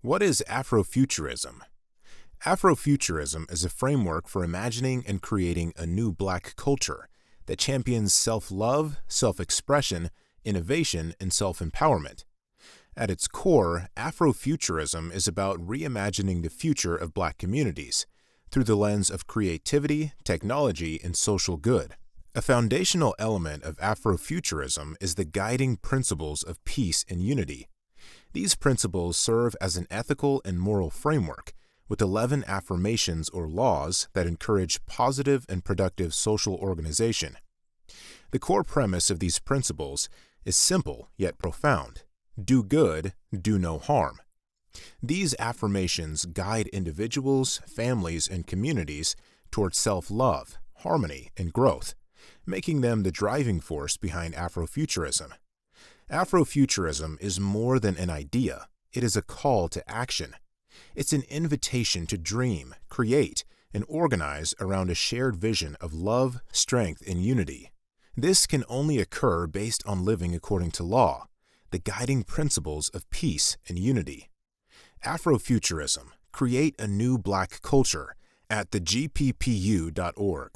What is Afrofuturism? Afrofuturism is a framework for imagining and creating a new Black culture that champions self-love, self-expression, innovation, and self-empowerment. At its core, Afrofuturism is about reimagining the future of Black communities through the lens of creativity, technology, and social good. A foundational element of Afrofuturism is the guiding principles of peace and unity. These principles serve as an ethical and moral framework, with 11 affirmations or laws that encourage positive and productive social organization. The core premise of these principles is simple yet profound: do good, do no harm. These affirmations guide individuals, families, and communities towards self-love, harmony, and growth, making them the driving force behind Afrofuturism. Afrofuturism is more than an idea. It is a call to action. It's an invitation to dream, create, and organize around a shared vision of love, strength, and unity. This can only occur based on living according to law, the guiding principles of peace and unity. Afrofuturism: create a new Black culture at thegppu.org.